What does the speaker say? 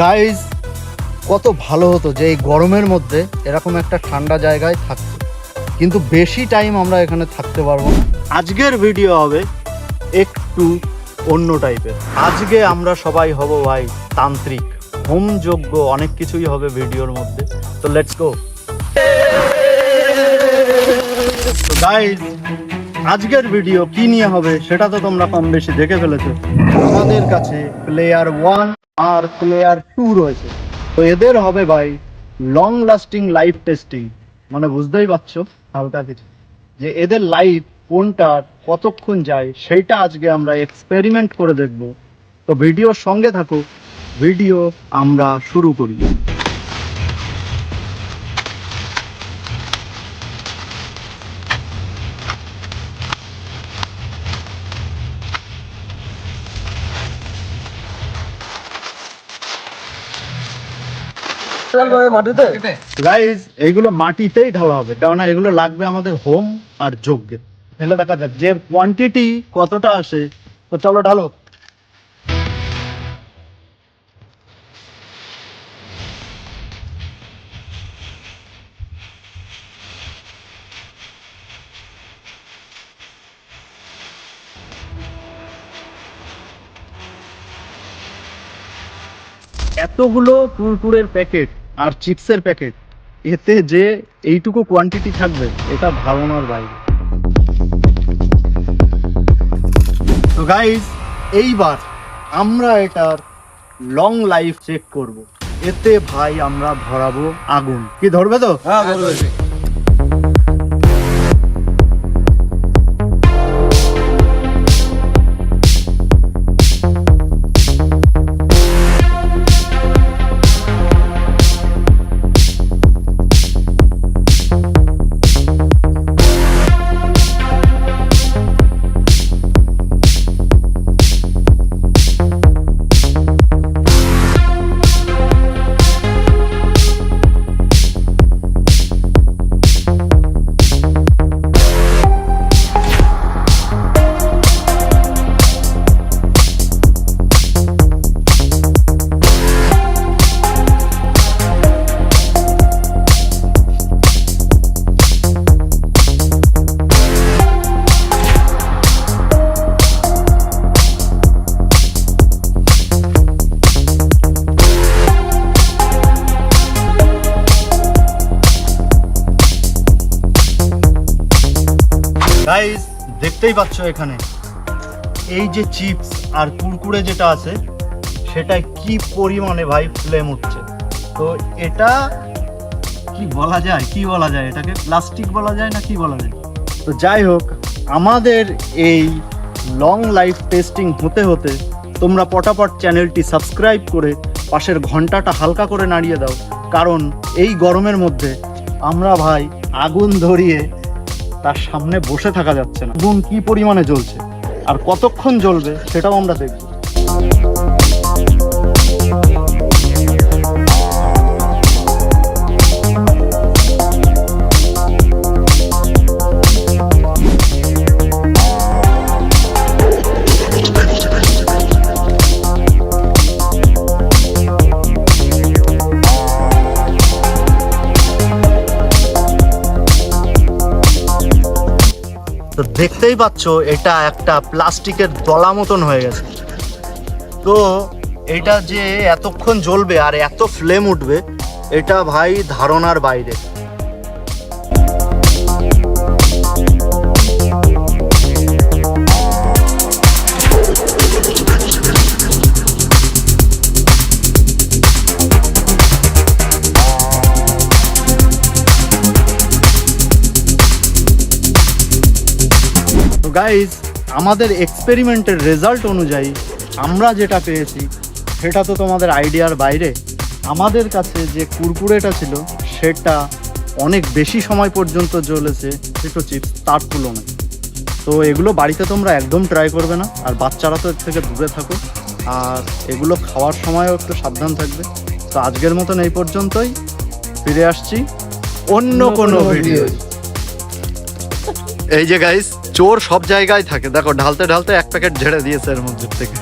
Guys, কত ভালো হতো যে এই গরমের মধ্যে এরকম একটা ঠান্ডা জায়গায় থাকতে, কিন্তু বেশি টাইম আমরা এখানে থাকতে পারবো না। আজকের ভিডিও হবে একটু অন্য টাইপের। আজকে আমরা সবাই হব ভাই তান্ত্রিক, হোমযজ্ঞ, অনেক কিছুই হবে ভিডিওর মধ্যে। তো লেটস গো। তো গাইজ, আজকের ভিডিও কি নিয়ে হবে সেটা তো তোমরা কম বেশি দেখে ফেলেছো। আমাদের কাছে প্লেয়ার 1 আর প্লেয়ার 2 রয়েছে। তো এদের হবে ভাই লং লাস্টিং লাইফ টেস্টিং, মানে বুঝতেই পারছো হালকা কিছু যে এদের লাইফ কোনটা কতক্ষণ যায় সেইটা আজকে আমরা এক্সপেরিমেন্ট করে দেখব। তো ভিডিওর সঙ্গে থাকো, ভিডিও আমরা শুরু করি। গাইজ, এইগুলো মাটিতেই ঢালা হবে, কারণ এগুলো লাগবে আমাদের হোম আর যজ্ঞে। এগুলো দেখা যাক যে কোয়ান্টিটি কতটা আসে। তো চলো ঢালো। এতগুলো কুরকুরের প্যাকেট আর চিপসের প্যাকেট, এতে যে এইটুকু কোয়ান্টিটি থাকবে এটা ধারণার বাইরে। তো গাইজ, এইবার আমরা এটার লং লাইফ চেক করব। এতে ভাই আমরা ধরাবো আগুন। কি ধরবে তো? হ্যাঁ, ধরবে। গাইজ, দেখতেই পাচ্ছ এখানে এই যে চিপস আর কুরকুরে যেটা আছে সেটা কি পরিমাণে ভাই ফ্লেম উঠছে। তো এটা কি বলা যায়, কি বলা যায়, এটাকে প্লাস্টিক বলা যায় না কি বলা যায়। তো যাই হোক, আমাদের এই লং লাইফ টেস্টিং হতে হতে তোমরা পটাপট চ্যানেলটি সাবস্ক্রাইব করে পাশের ঘন্টাটা হালকা করে নাড়িয়ে দাও, কারণ এই গরমের মধ্যে আমরা ভাই আগুন ধরিয়ে তার সামনে বসে থাকা যাচ্ছে না। আগুন কি পরিমাণে জ্বলছে আর কতক্ষণ জ্বলবে সেটাও আমরা দেখব। তো দেখতেই পাচ্ছ এটা একটা প্লাস্টিকের দলা মতন হয়ে গেছে। তো এটা যে এতক্ষণ জ্বলবে আর এত ফ্লেম উঠবে এটা ভাই ধারণার বাইরে। গাইজ, আমাদের এক্সপেরিমেন্টের রেজাল্ট অনুযায়ী আমরা যেটা পেয়েছি সেটা তো তোমাদের আইডিয়ার বাইরে। আমাদের কাছে যে কুরকুরেটা ছিল সেটা অনেক বেশি সময় পর্যন্ত জ্বলেছে ছোটো চিপস তার তুলনায়। তো এগুলো বাড়িতে তোমরা একদম ট্রাই করবে না, আর বাচ্চারা তো এর থেকে দূরে থাকো, আর এগুলো খাওয়ার সময়ও একটু সাবধান থাকবে। তো আজকের মতন এই পর্যন্তই, ফিরে আসছি অন্য কোনো ভিডিও। এই যে গাইস, চোর সব জায়গায় থাকে, দেখো ঢালতে ঢালতে এক প্যাকেট ঝেড়ে দিয়েছে এর মধ্যে থেকে।